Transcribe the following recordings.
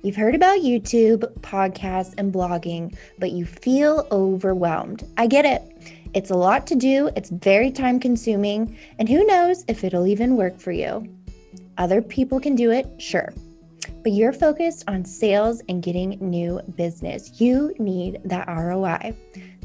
You've heard about YouTube, podcasts, and blogging, but you feel overwhelmed. I get it. It's a lot to do, it's very time consuming, and who knows if it'll even work for you. Other people can do it, sure, but you're focused on sales and getting new business. You need that ROI.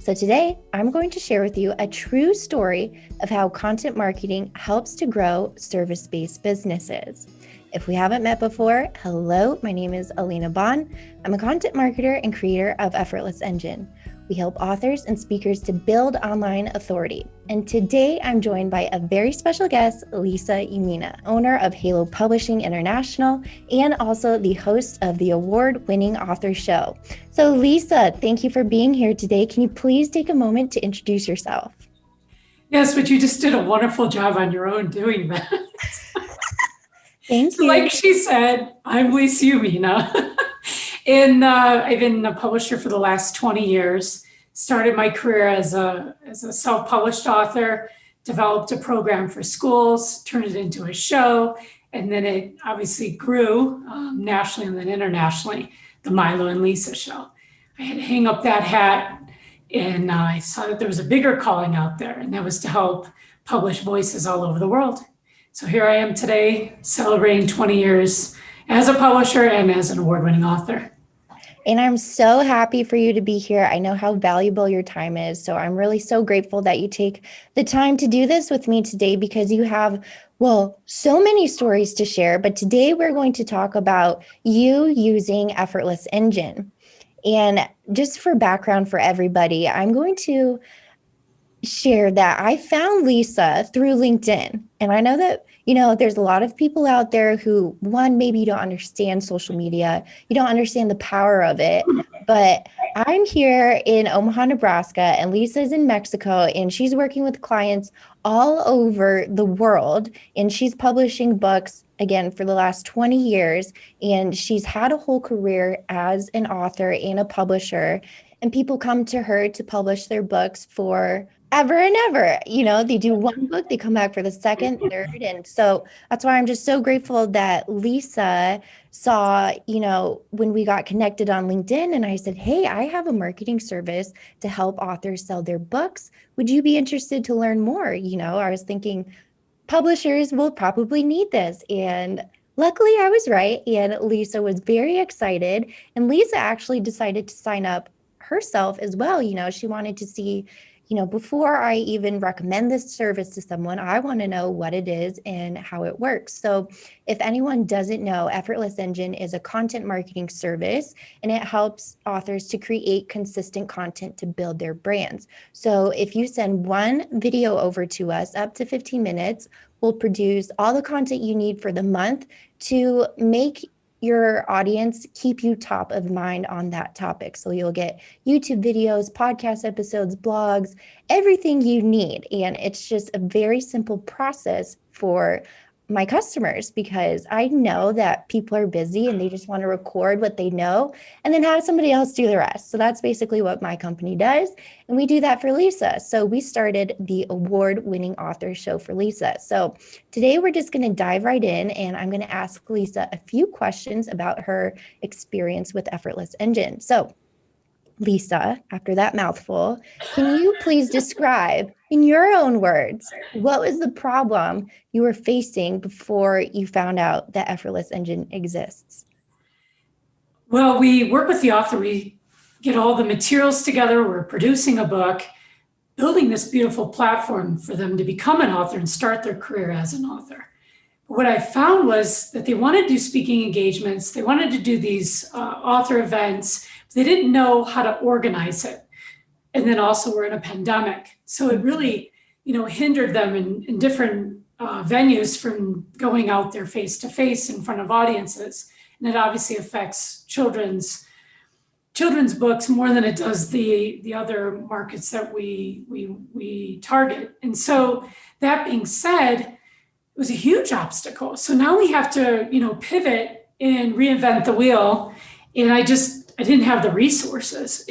So today, I'm going to share with you a true story of how content marketing helps to grow service-based businesses. If we haven't met before, hello, my name is Alina Bonn. I'm a content marketer and creator of Effortless Engine. We help authors and speakers to build online authority. And today I'm joined by a very special guest, Lisa Umina, owner of Halo Publishing International, and also the host of the award-winning author show. So Lisa, thank you for being here today. Can you please take a moment to introduce yourself? Yes, but you just did a wonderful job on your own doing that. Thank you. Like she said, I'm Lisa Umina. And I've been a publisher for the last 20 years. Started my career as a self-published author, developed a program for schools, turned it into a show, and then it obviously grew nationally and then internationally, the Milo and Lisa show. I had to hang up that hat, and I saw that there was a bigger calling out there, and that was to help publish voices all over the world. So here I am today, celebrating 20 years as a publisher and as an award-winning author. And I'm so happy for you to be here. I know how valuable your time is. So I'm really so grateful that you take the time to do this with me today because you have, so many stories to share. But today we're going to talk about you using Effortless Engine. And just for background for everybody, I'm going to share that I found Lisa through LinkedIn. And I know that, there's a lot of people out there who, one, maybe you don't understand social media, you don't understand the power of it, but I'm here in Omaha, Nebraska, and Lisa's in Mexico, and she's working with clients all over the world, and she's publishing books, again, for the last 20 years, and she's had a whole career as an author and a publisher, and people come to her to publish their books for ever and ever. They do one book, they come back for the second, third. And so that's why I'm just so grateful that Lisa saw, when we got connected on LinkedIn, and I said, hey, I have a marketing service to help authors sell their books. Would you be interested to learn more? I was thinking publishers will probably need this. And luckily I was right. And Lisa was very excited. And Lisa actually decided to sign up herself as well. She wanted to see, before I even recommend this service to someone, I want to know what it is and how it works. So if anyone doesn't know, Effortless Engine is a content marketing service, and it helps authors to create consistent content to build their brands. So if you send one video over to us, up to 15 minutes, we'll produce all the content you need for the month to make your audience keep you top of mind on that topic. So you'll get YouTube videos, podcast episodes, blogs, everything you need. And it's just a very simple process for my customers because I know that people are busy and they just want to record what they know and then have somebody else do the rest. So that's basically what my company does. And we do that for Lisa. So we started the award-winning author show for Lisa. So today we're just going to dive right in, and I'm going to ask Lisa a few questions about her experience with Effortless Engine. So Lisa, after that mouthful, can you please describe in your own words, what was the problem you were facing before you found out that Effortless Engine exists? Well, we work with the author. We get all the materials together. We're producing a book, building this beautiful platform for them to become an author and start their career as an author. But what I found was that they wanted to do speaking engagements. They wanted to do these author events. They didn't know how to organize it. And then also we're in a pandemic. So it really, hindered them in different venues from going out there face-to-face in front of audiences. And it obviously affects children's books more than it does the other markets that we target. And so that being said, it was a huge obstacle. So now we have to, pivot and reinvent the wheel. And I didn't have the resources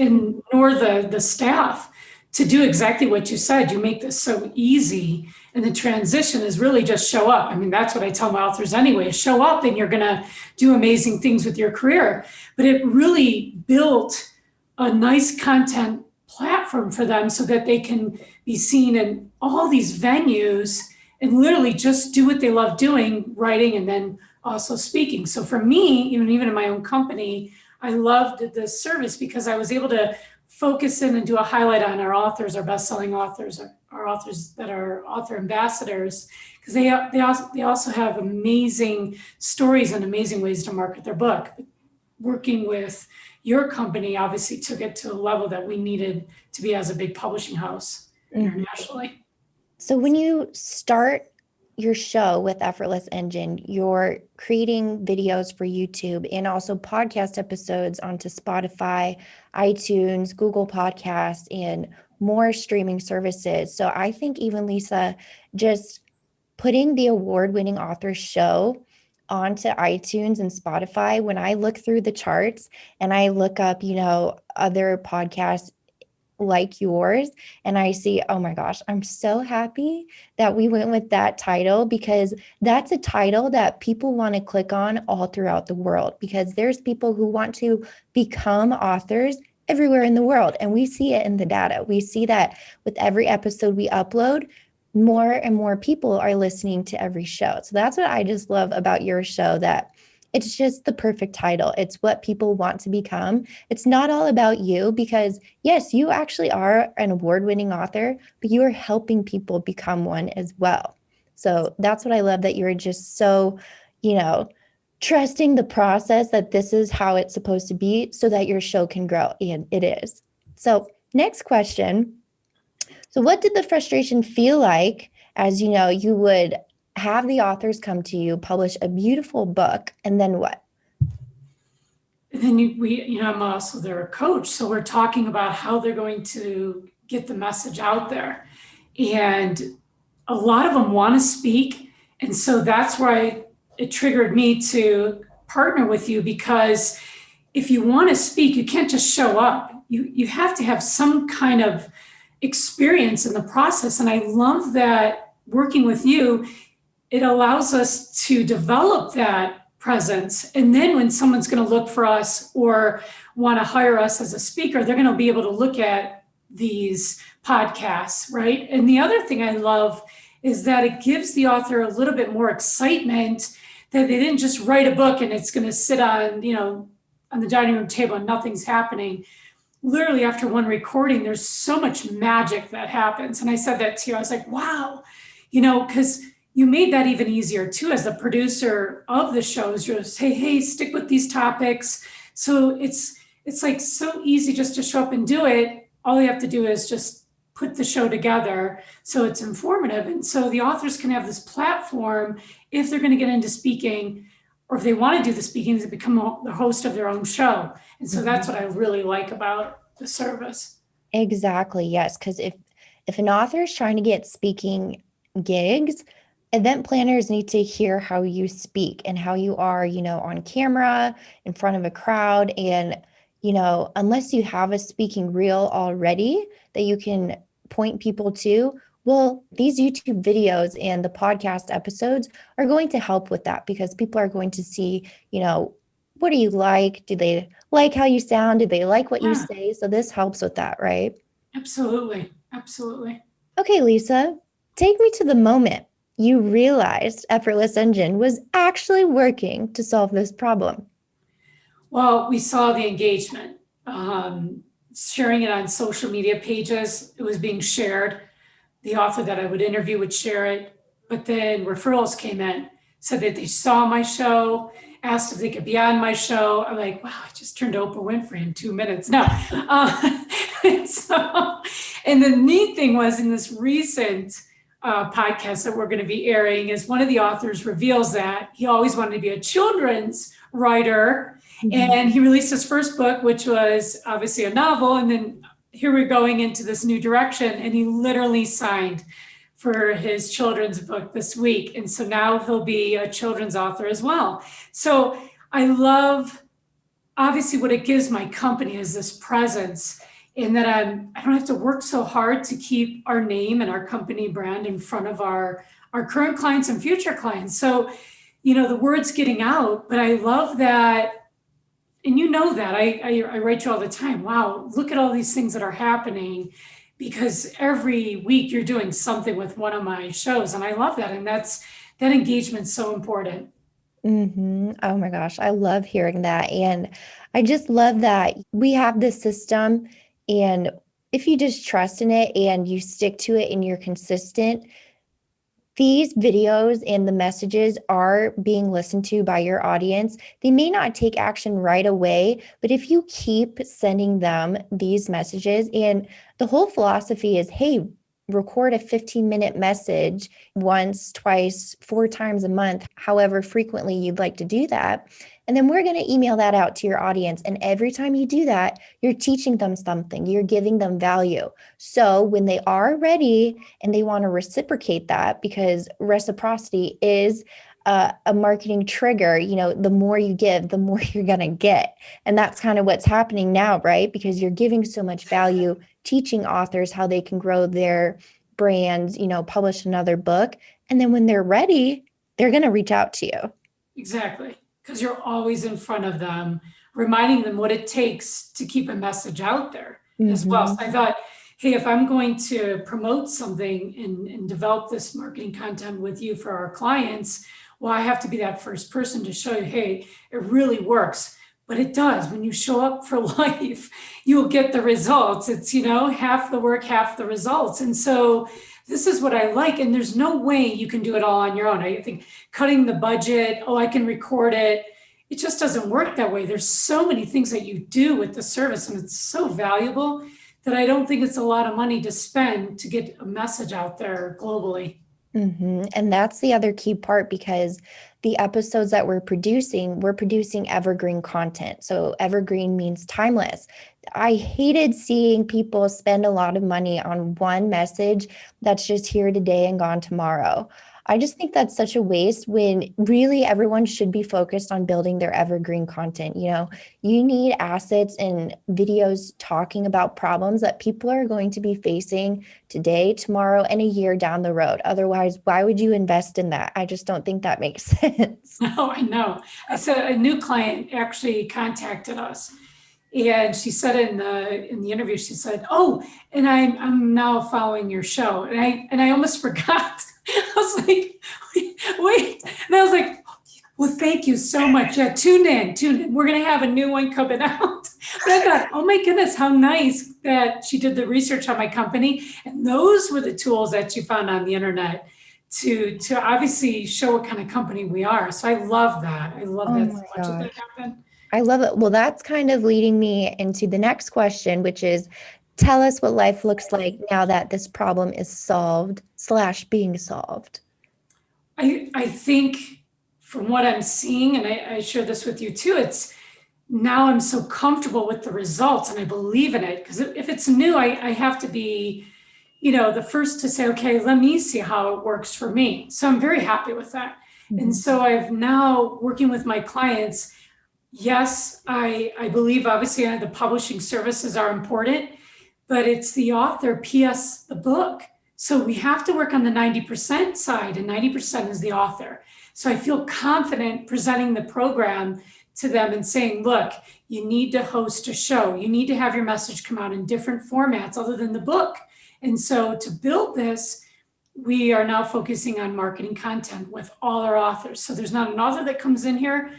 nor the staff to do exactly what you said. You make this so easy. And the transition is really just show up. I mean, that's what I tell my authors anyway, show up and you're going to do amazing things with your career. But it really built a nice content platform for them so that they can be seen in all these venues and literally just do what they love doing, writing and then also speaking. So for me, even in my own company, I loved the service because I was able to focus in and do a highlight on our authors, our best-selling authors, our authors that are author ambassadors, because they also have amazing stories and amazing ways to market their book. Working with your company obviously took it to a level that we needed to be as a big publishing house internationally. So when you start your show with Effortless Engine, you're creating videos for YouTube and also podcast episodes onto Spotify, iTunes, Google Podcasts, and more streaming services. So I think even Lisa, just putting the award-winning author show onto iTunes and Spotify, when I look through the charts and I look up, other podcasts like yours, and I see, oh my gosh, I'm so happy that we went with that title, because that's a title that people want to click on all throughout the world, because there's people who want to become authors everywhere in the world. And we see it in the data. We see that with every episode we upload, more and more people are listening to every show. So that's what I just love about your show, that it's just the perfect title. It's what people want to become. It's not all about you, because yes, you actually are an award-winning author, but you are helping people become one as well. So that's what I love, that you're just so, trusting the process, that this is how it's supposed to be so that your show can grow. And it is. So next question. So what did the frustration feel like as, you would have the authors come to you, publish a beautiful book, and then what? And then I'm also their coach. So we're talking about how they're going to get the message out there. And a lot of them want to speak. And so that's why it triggered me to partner with you, because if you want to speak, you can't just show up. You have to have some kind of experience in the process. And I love that working with you, it allows us to develop that presence. And then when someone's going to look for us or want to hire us as a speaker, they're going to be able to look at these podcasts, right? And the other thing I love is that it gives the author a little bit more excitement, that they didn't just write a book and it's going to sit on, on the dining room table and nothing's happening. Literally after one recording, there's so much magic that happens. And I said that to you. I was like, wow, because you made that even easier too, as the producer of the shows. You'll say, hey, stick with these topics. So it's like so easy just to show up and do it. All you have to do is just put the show together so it's informative. And so the authors can have this platform if they're going to get into speaking, or if they want to do the speaking, to become the host of their own show. And so that's what I really like about the service. Exactly. Yes. Because if an author is trying to get speaking gigs, event planners need to hear how you speak and how you are, on camera, in front of a crowd. And, unless you have a speaking reel already that you can point people to, well, these YouTube videos and the podcast episodes are going to help with that, because people are going to see, what do you like? Do they like how you sound? Do they like what you say? So this helps with that, right? Absolutely. Absolutely. Okay, Lisa, take me to the moment you realized Effortless Engine was actually working to solve this problem. Well, we saw the engagement, sharing it on social media pages. It was being shared. The author that I would interview would share it. But then referrals came in, said that they saw my show, asked if they could be on my show. I'm like, wow, I just turned Oprah Winfrey in 2 minutes. No. And the neat thing was, in this recent podcast that we're going to be airing, is one of the authors reveals that he always wanted to be a children's writer. Mm-hmm. And he released his first book, which was obviously a novel. And then here we're going into this new direction. And he literally signed for his children's book this week. And so now he'll be a children's author as well. So I love, obviously, what it gives my company is this presence. and that I don't have to work so hard to keep our name and our company brand in front of our current clients and future clients. So, the word's getting out, but I love that. And you know that I write you all the time. Wow, look at all these things that are happening, because every week you're doing something with one of my shows. And I love that. And that engagement's so important. Oh my gosh, I love hearing that. And I just love that we have this system. And if you just trust in it and you stick to it and you're consistent, these videos and the messages are being listened to by your audience. They may not take action right away, but if you keep sending them these messages, and the whole philosophy is, hey, record a 15-minute message once, twice, 4 times a month, however frequently you'd like to do that. And then we're going to email that out to your audience. And every time you do that, you're teaching them something, you're giving them value. So when they are ready and they want to reciprocate that, because reciprocity is a marketing trigger, the more you give, the more you're going to get. And that's kind of what's happening now, right? Because you're giving so much value, teaching authors how they can grow their brands, publish another book. And then when they're ready, they're going to reach out to you. Exactly. Because you're always in front of them, reminding them what it takes to keep a message out there as well. So I thought, hey, if I'm going to promote something and develop this marketing content with you for our clients, well, I have to be that first person to show you, hey, it really works. But it does. When you show up for life, you'll get the results. It's, half the work, half the results. And so this is what I like. And there's no way you can do it all on your own. I think cutting the budget, I can record it. It just doesn't work that way. There's so many things that you do with the service, and it's so valuable that I don't think it's a lot of money to spend to get a message out there globally. And that's the other key part, because the episodes that we're producing evergreen content. So evergreen means timeless. I hated seeing people spend a lot of money on one message that's just here today and gone tomorrow. I just think that's such a waste, when really everyone should be focused on building their evergreen content. You need assets and videos talking about problems that people are going to be facing today, tomorrow, and a year down the road. Otherwise, why would you invest in that? I just don't think that makes sense. No, I know. I said a new client actually contacted us, and she said in the interview, she said, "Oh, and I'm now following your show," and I almost forgot. I was like, wait, and I was like, well, thank you so much. Yeah, tune in. We're gonna have a new one coming out. But I thought, oh my goodness, how nice that she did the research on my company, and those were the tools that she found on the internet to obviously show what kind of company we are. So I love that. I love Oh that so my much that gosh. that happened. I love it. Well, that's kind of leading me into the next question, which is, tell us what life looks like now that this problem is solved slash being solved. I think from what I'm seeing, and I share this with you too, it's now I'm so comfortable with the results and I believe in it. Because if it's new, I have to be, the first to say, okay, let me see how it works for me. So I'm very happy with that. And so I've now working with my clients. Yes, I believe obviously the publishing services are important, but it's the author, PS the book. So we have to work on the 90% side, and 90% is the author. So I feel confident presenting the program to them and saying, look, you need to host a show. You need to have your message come out in different formats other than the book. And so to build this, we are now focusing on marketing content with all our authors. So there's not an author that comes in here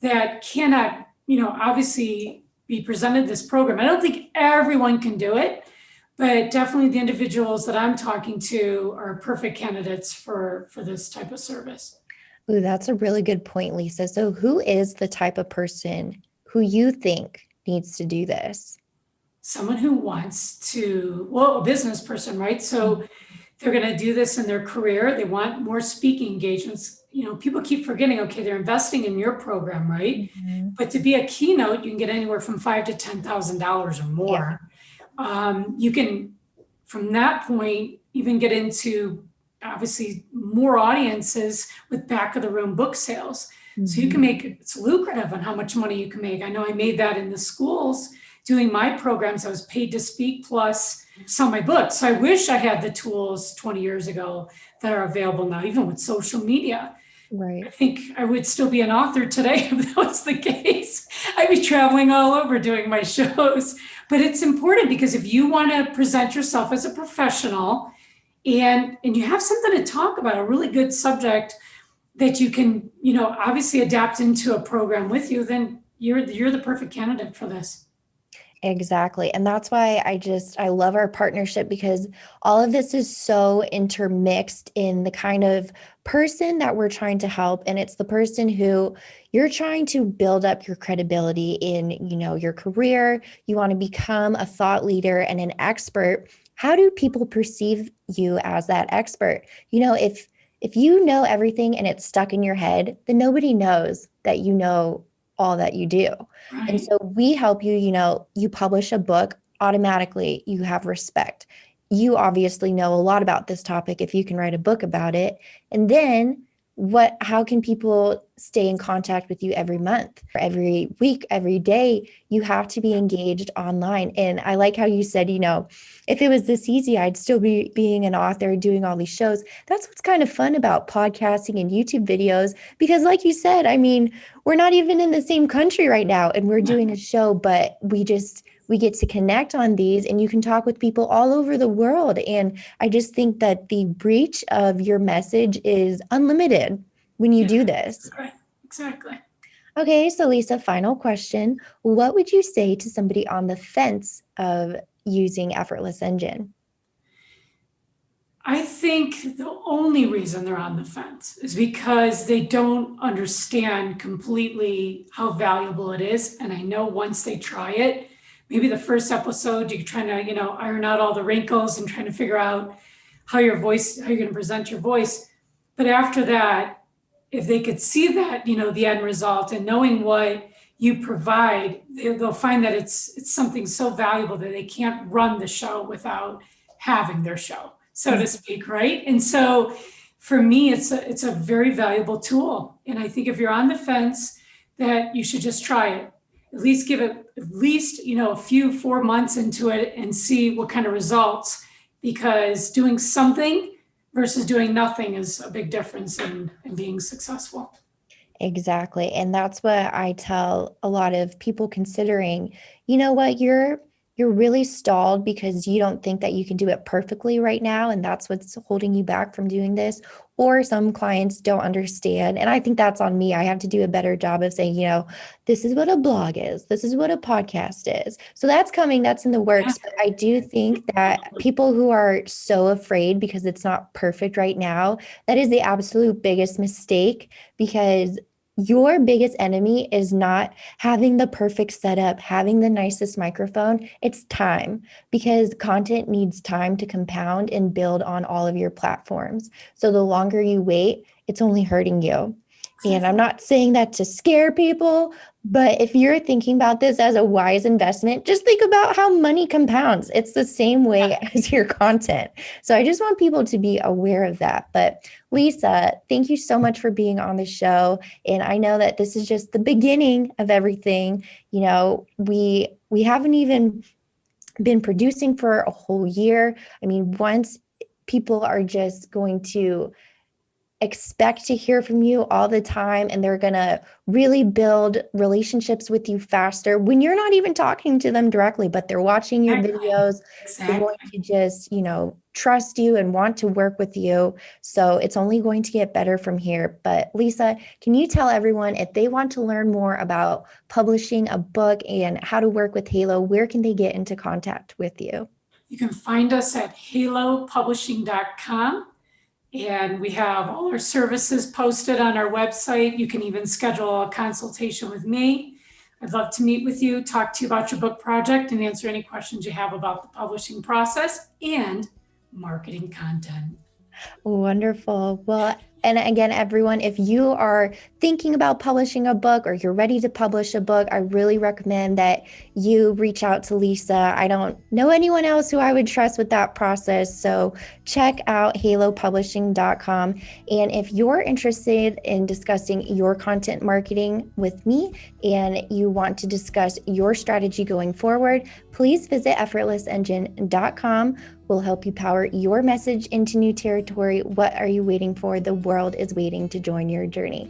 that cannot, obviously be presented this program. I don't think everyone can do it, but definitely the individuals that I'm talking to are perfect candidates for this type of service. Ooh, that's a really good point, Lisa. So who is the type of person who you think needs to do this? Someone who wants to, well, a business person, right? So they're going to do this in their career. They want more speaking engagements. People keep forgetting, okay, they're investing in your program, right? But to be a keynote, you can get anywhere from $5,000 to $10,000 or more. Yeah. You can, from that point, even get into obviously more audiences with back of the room book sales. So you can make it's lucrative on how much money you can make. I know I made that in the schools doing my programs, I was paid to speak plus sell my books. So I wish I had the tools 20 years ago that are available now, even with social media. I Right. think I would still be an author today if that was the case. I'd be traveling all over doing my shows. But it's important because if you want to present yourself as a professional and you have something to talk about, a really good subject that you can, obviously adapt into a program with you, then you're the perfect candidate for this. Exactly. And that's why I love our partnership because all of this is so intermixed in the kind of person that we're trying to help. And it's the person who you're trying to build up your credibility in, your career. You want to become a thought leader and an expert. How do people perceive you as that expert? If you know everything and it's stuck in your head, then nobody knows that you know all that you do. And Right. so we help you, you publish a book, automatically you have respect. You obviously know a lot about this topic if you can write a book about it. And then how can people stay in contact with you every month, every week, every day? You have to be engaged online. And I like how you said, if it was this easy, I'd still be being an author, doing all these shows. That's what's kind of fun about podcasting and YouTube videos, because like you said, I mean, we're not even in the same country right now and we're doing a show, but we get to connect on these and you can talk with people all over the world. And I just think that the reach of your message is unlimited when you Yeah. do this. Right. Exactly. Okay, so Lisa, final question. What would you say to somebody on the fence of using Effortless Engine? I think the only reason they're on the fence is because they don't understand completely how valuable it is. And I know once they try it, maybe the first episode, you're trying to, iron out all the wrinkles and trying to figure out how you're going to present your voice. But after that, if they could see that, the end result and knowing what you provide, they'll find that it's something so valuable that they can't run the show without having their show, so to speak, right? And so for me, it's a very valuable tool. And I think if you're on the fence, that you should just try it. At least give it a few 4 months into it and see what kind of results, because doing something versus doing nothing is a big difference in being successful. Exactly. And that's what I tell a lot of people considering, you know what, you're really stalled because you don't think that you can do it perfectly right now and that's what's holding you back from doing this. Or some clients don't understand. And I think that's on me. I have to do a better job of saying, this is what a blog is. This is what a podcast is. So that's coming, that's in the Yeah. works. But I do think that people who are so afraid because it's not perfect right now, that is the absolute biggest mistake, because your biggest enemy is not having the perfect setup, having the nicest microphone. It's time, because content needs time to compound and build on all of your platforms. So the longer you wait, it's only hurting you. And I'm not saying that to scare people, but if you're thinking about this as a wise investment, just think about how money compounds. It's the same way as your content. So I just want people to be aware of that. But Lisa, thank you so much for being on the show. And I know that this is just the beginning of everything. We haven't even been producing for a whole year. I mean, once people are just going to expect to hear from you all the time and they're going to really build relationships with you faster when you're not even talking to them directly, but they're watching your videos. They're going Exactly. to just, trust you and want to work with you. So it's only going to get better from here. But Lisa, can you tell everyone, if they want to learn more about publishing a book and how to work with Halo, where can they get into contact with you? You can find us at halopublishing.com. And we have all our services posted on our website. You can even schedule a consultation with me. I'd love to meet with you, talk to you about your book project, and answer any questions you have about the publishing process and marketing content. Wonderful. Well, And again, everyone, if you are thinking about publishing a book or you're ready to publish a book, I really recommend that you reach out to Lisa. I don't know anyone else who I would trust with that process. So check out halopublishing.com. And if you're interested in discussing your content marketing with me and you want to discuss your strategy going forward, please visit effortlessengine.com. We'll help you power your message into new territory. What are you waiting for? The world is waiting to join your journey.